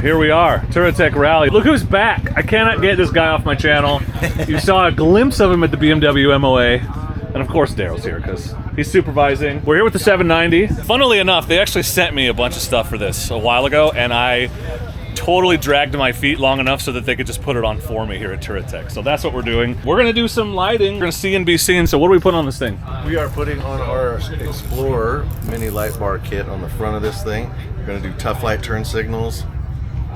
here we are, Touratech Rally. Look who's back. I cannot get this guy off my channel. You saw a glimpse of him at the BMW MOA. And of course Daryl's here because he's supervising. We're here with the 790. Funnily enough, they actually sent me a bunch of stuff for this a while ago, and I totally dragged my feet long enough so that they could just put it on for me here at Touratech. So that's what we're doing. We're gonna do some lighting. We're gonna see and be seen. So what are we putting on this thing? We are putting on our Explorer mini light bar kit on the front of this thing. We're gonna do Tuff Light turn signals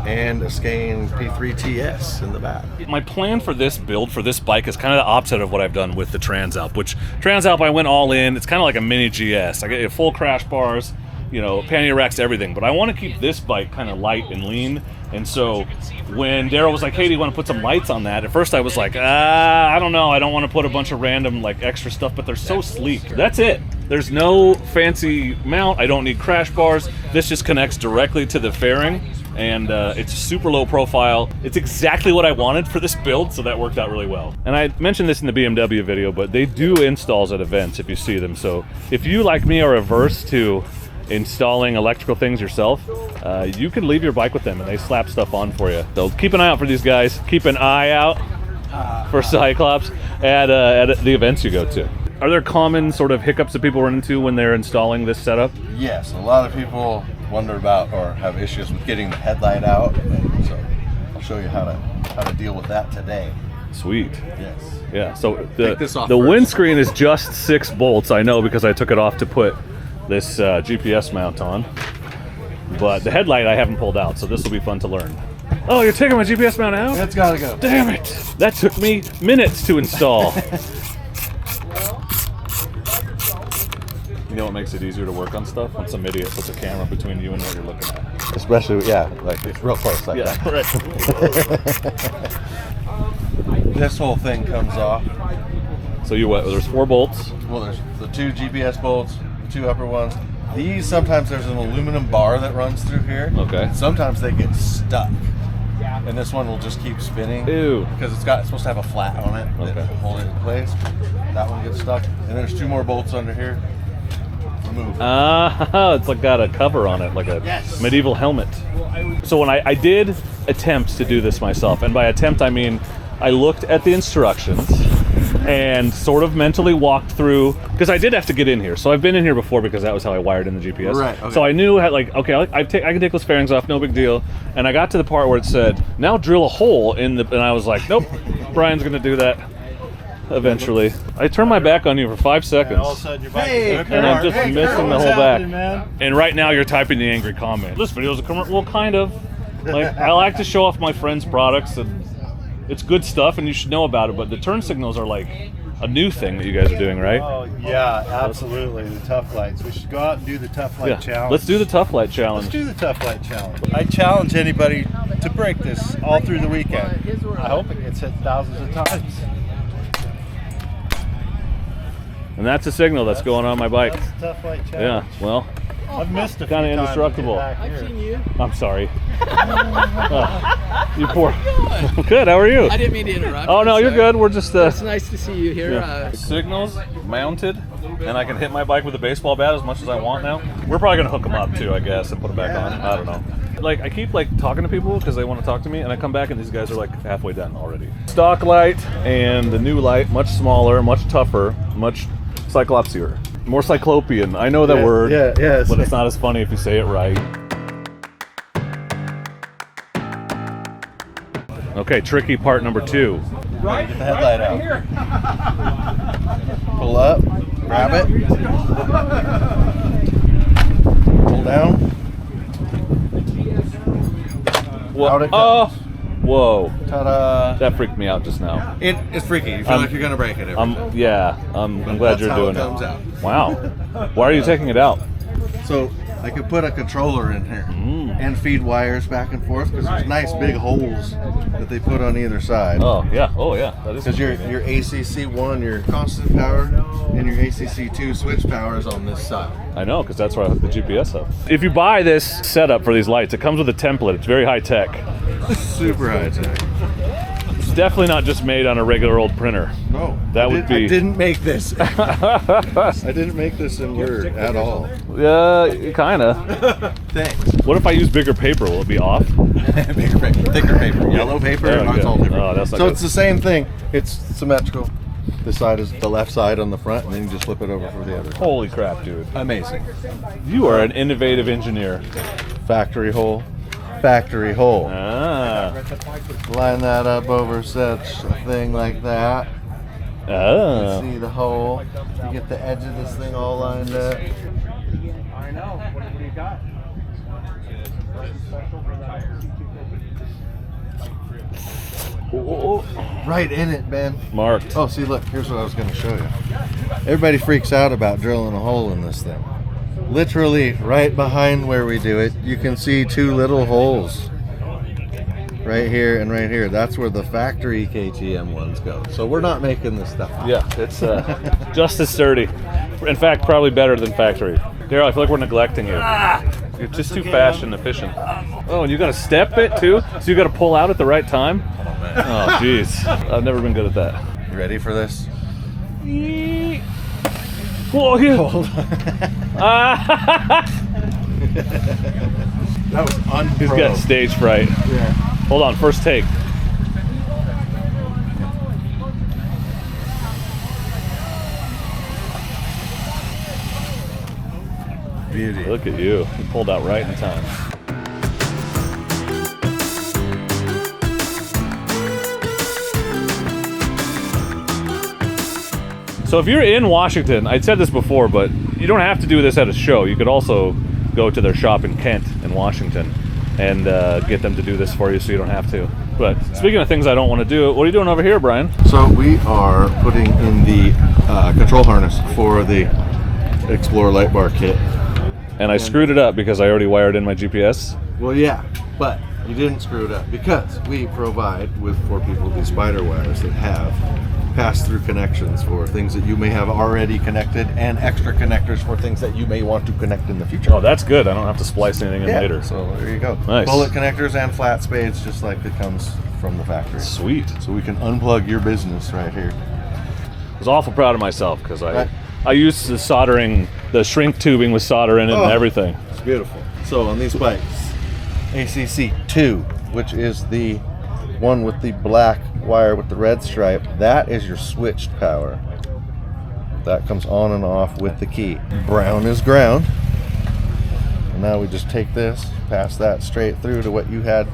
and a Skene P3 TS in the back. My plan for this build, for this bike, is kind of the opposite of what I've done with the Transalp, which Transalp I went all in. It's kind of like a mini GS. I get full crash bars, you know, pannier racks, everything. But I want to keep this bike kind of light and lean. And so when Daryl was like, hey, do you want to put some lights on that? At first I was like, I don't know. I don't want to put a bunch of random like extra stuff, but they're so sleek. That's it. There's no fancy mount. I don't need crash bars. This just connects directly to the fairing. And it's super low profile. It's exactly what I wanted for this build, so that worked out really well. And I mentioned this in the BMW video, but they do installs at events if you see them. So if you, like me, are averse to installing electrical things yourself, you can leave your bike with them and they slap stuff on for you. So keep an eye out for these guys. Keep an eye out for Cyclops at the events you go to. Are there common sort of hiccups that people run into when they're installing this setup? Yes, a lot of people wonder about or have issues with getting the headlight out, and so I'll show you how to deal with that today. Sweet. Yes. Yeah. So Take this off the first. windscreen is just 6 bolts. I know because I took it off to put this GPS mount on. But the headlight I haven't pulled out, so this will be fun to learn. Oh, you're taking my GPS mount out? It's gotta go. Damn it! That took me minutes to install. You know what makes it easier to work on stuff? When some idiot puts a camera between you and what you're looking at. Especially, yeah, like it's real close like that. Right. This whole thing comes off. So you what? There's 4 bolts. Well, there's the 2 GPS bolts, the 2 upper ones. These, sometimes there's an aluminum bar that runs through here. Okay. Sometimes they get stuck. And this one will just keep spinning. Ew. Because it's supposed to have a flat on it that Okay. hold it in place. That one gets stuck. And there's 2 more bolts under here. Remove. It's like got a cover on it, like a medieval helmet. So when I did attempt to do this myself, and by attempt I mean I looked at the instructions and sort of mentally walked through, because I did have to get in here. So I've been in here before because that was how I wired in the GPS. Right, okay. So I knew, like, okay, I can take those fairings off, no big deal. And I got to the part where it said, now drill a hole in the, and I was like, nope, Brian's gonna do that eventually. I turned my back on you for 5 seconds. All of a sudden your bike And I'm just missing the whole back. man? And right now you're typing the angry comment. This video's a commercial. Well, kind of. Like, I like to show off my friends' products, and it's good stuff, and you should know about it. But the turn signals are like a new thing that you guys are doing, right? Oh yeah, absolutely. The Tuff Lights. We should go out and do the Tuff Light challenge. Let's do the Tuff Light challenge. Let's do the Tuff Light challenge. I challenge anybody to break this all through the weekend. I hope it gets hit thousands of times. And that's a signal that's going on my bike. That's the Tuff Light Yeah, challenge. well, I've missed a few kinda times indestructible. back here. I've seen you. I'm sorry. You poor. Good, how are you? I didn't mean to interrupt. Oh, no, you're good. We're just. It's nice to see you here. Yeah. Signals mounted, and I can hit my bike with a baseball bat as much as I want now. We're probably gonna hook them up too, I guess, and put them back on. I don't know. Like, I keep like talking to people because they want to talk to me, and I come back and these guys are like halfway done already. Stock light and the new light, much smaller, much tougher, much cyclopsier, more cyclopean. I know that word, but it's not as funny if you say it right. Okay, tricky part number 2. Get the headlight out. Pull up, grab it, pull down. Whoa. Out it Oh, comes. whoa. Ta-da! That freaked me out just now. It's freaky. You feel like you're gonna break it. Every time. Yeah, I'm glad That's you're how doing it comes out. Wow. Why are you taking it out? So I could put a controller in here and feed wires back and forth because there's nice big holes that they put on either side. Oh yeah. That is. Because your ACC1, your constant power, and your ACC2 switch power is on this side. I know, because that's where I hook the GPS up. If you buy this setup for these lights, it comes with a template. It's very high tech. Super high tech. definitely not just made on a regular old printer. No, That would be. I didn't make this. I didn't make this in Word at all. Yeah, kinda. Thanks. What if I use bigger paper? Will it be off? Bigger paper, thicker paper, yellow paper. There we It's go. all different. Oh, that's not so good. it's the same thing. It's symmetrical. This side is the left side on the front, and then you just flip it over for the other. Holy crap, dude! Amazing. You are an innovative engineer. Factory hole. Factory hole. Ah. Line that up over such a thing like that. Oh. See the hole. You get the edge of this thing all lined up. I know. What do you got? Right in it, Ben. Marked. Oh, see, look, here's what I was going to show you. Everybody freaks out about drilling a hole in this thing. Literally, right behind where we do it, you can see two little holes. Right here and right here. That's where the factory KTM ones go. So we're not making this stuff. Yeah, it's just as sturdy. In fact, probably better than factory. Daryl, I feel like we're neglecting you. You're just too fast and efficient. Oh, and you got to step it too? So you got to pull out at the right time? Oh, jeez. I've never been good at that. You ready for this? Whoa, yeah. Hold on. That was unpro. He's got stage fright. Yeah. Hold on, first take. Beauty. Look at you. You pulled out right in time. So if you're in Washington, I'd said this before, but you don't have to do this at a show. You could also go to their shop in Kent in Washington and get them to do this for you so you don't have to. But speaking of things I don't want to do, what are you doing over here, Brian? So we are putting in the control harness for the Explorer light bar kit. And I screwed it up because I already wired in my GPS. Well, yeah, but you didn't screw it up because we provide for people these spider wires that have pass-through connections for things that you may have already connected and extra connectors for things that you may want to connect in the future. Oh, that's good. I don't have to splice anything in later. So there you go. Nice. Bullet connectors and flat spades, just like it comes from the factory. Sweet. So we can unplug your business right here. I was awful proud of myself because I used the soldering, the shrink tubing with solder in it and everything. It's beautiful. So on these bikes, ACC 2, which is the one with the black wire with the red stripe, that is your switched power. That comes on and off with the key. Brown is ground. And now we just take this, pass that straight through to what you had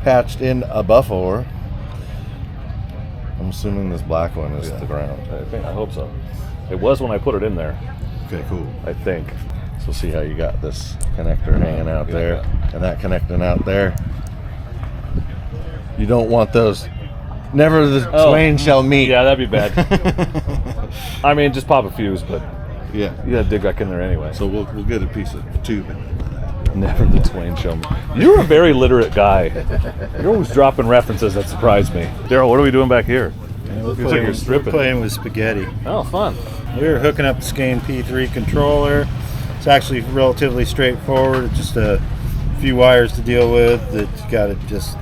patched in a buffer. I'm assuming this black one is the ground. I hope so. It was when I put it in there, Okay, cool. I think. So see how you got this connector hanging out there and that connecting out there. You don't want those. Never the twain shall meet. Yeah, that'd be bad. I mean, just pop a fuse, but Yeah. you gotta dig back in there anyway. So we'll get a piece of tubing. Never the twain shall meet. You're a very literate guy. You're always dropping references that surprise me. Daryl, what are we doing back here? Looks like you're stripping. Playing with spaghetti. Oh, fun. We're hooking up the Skene P3 controller. It's actually relatively straightforward. It's just a few wires to deal with that you got to just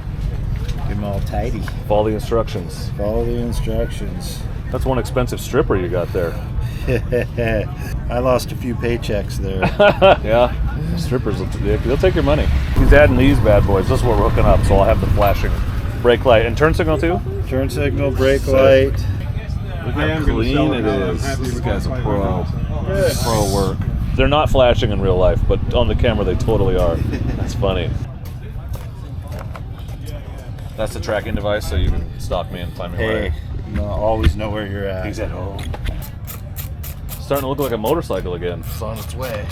get them all tidy. Follow the instructions. Follow the instructions. That's one expensive stripper you got there. I lost a few paychecks there. Yeah, strippers, they'll take your money. He's adding these bad boys. This is what we're hooking up, so I'll have the flashing brake light. And turn signal too? Turn signal, brake light. Look how clean it is. This guy's a pro. Pro work. They're not flashing in real life, but on the camera they totally are. That's funny. That's the tracking device, so you can stalk me and find me where You always know where you're at. he's at home. Starting to look like a motorcycle again. It's on its way.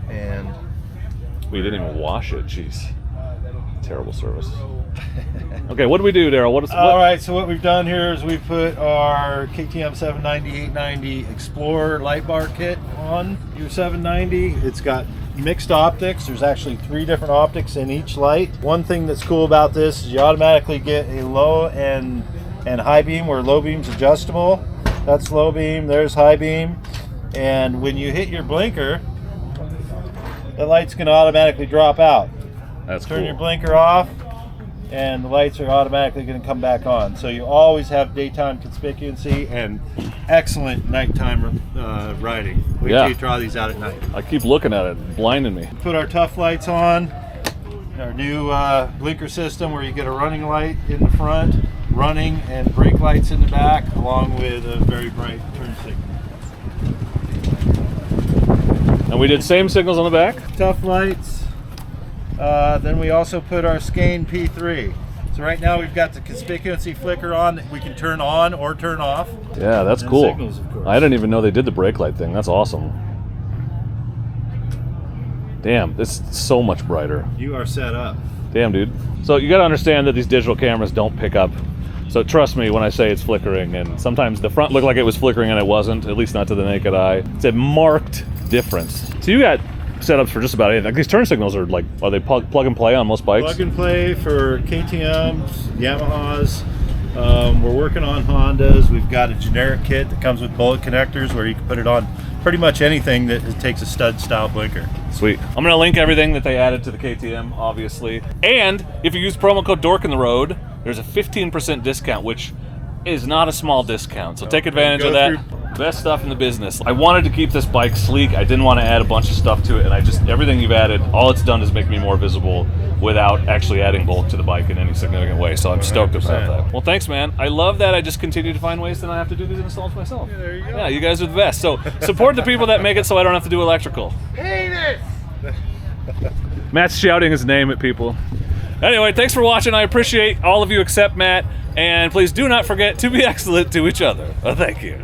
And We didn't even wash it. Jeez. Terrible service. Okay, what do we do, Daryl? All right, so what we've done here is we've put our KTM 790, 890 Explorer light bar kit on your 790. It's got mixed optics. There's actually 3 different optics in each light. One thing that's cool about this is you automatically get a low and high beam, where low beam's adjustable. That's low beam, there's high beam. And when you hit your blinker, the light's gonna automatically drop out. That's Turn cool. your blinker off, and the lights are automatically going to come back on. So you always have daytime conspicuity and excellent nighttime riding. Wait till you try these out at night. I keep looking at it, blinding me. Put our Tuff Lights on, our new blinker system where you get a running light in the front, running and brake lights in the back, along with a very bright turn signal. And we did same signals on the back? Tuff Lights. Then we also put our Skene P3. So right now we've got the conspicuity flicker on that we can turn on or turn off. Yeah, that's And cool. signals, of course. I didn't even know they did the brake light thing. That's awesome. Damn, this is so much brighter. You are set up. Damn, dude. So you got to understand that these digital cameras don't pick up. So trust me when I say it's flickering, and sometimes the front looked like it was flickering and it wasn't, at least not to the naked eye. It's a marked difference. So you got setups for just about anything. Like these turn signals are like, are they plug and play on most bikes? Plug and play for KTMs, Yamahas. We're working on Hondas. We've got a generic kit that comes with bullet connectors where you can put it on pretty much anything that takes a stud style blinker. Sweet. I'm gonna link everything that they added to the KTM, obviously. And if you use promo code Dork in the Road, there's a 15% discount, which is not a small discount. So take advantage of that. Best stuff in the business. I wanted to keep this bike sleek. I didn't want to add a bunch of stuff to it, and everything you've added, all it's done is make me more visible without actually adding bulk to the bike in any significant way. So I'm stoked about that. Well, thanks, man. I love that I just continue to find ways to not have to do these installs myself. Yeah, there you go. Yeah, you guys are the best. So support the people that make it so I don't have to do electrical. Hate it! Matt's shouting his name at people. Anyway, thanks for watching. I appreciate all of you except Matt. And please do not forget to be excellent to each other. Thank you.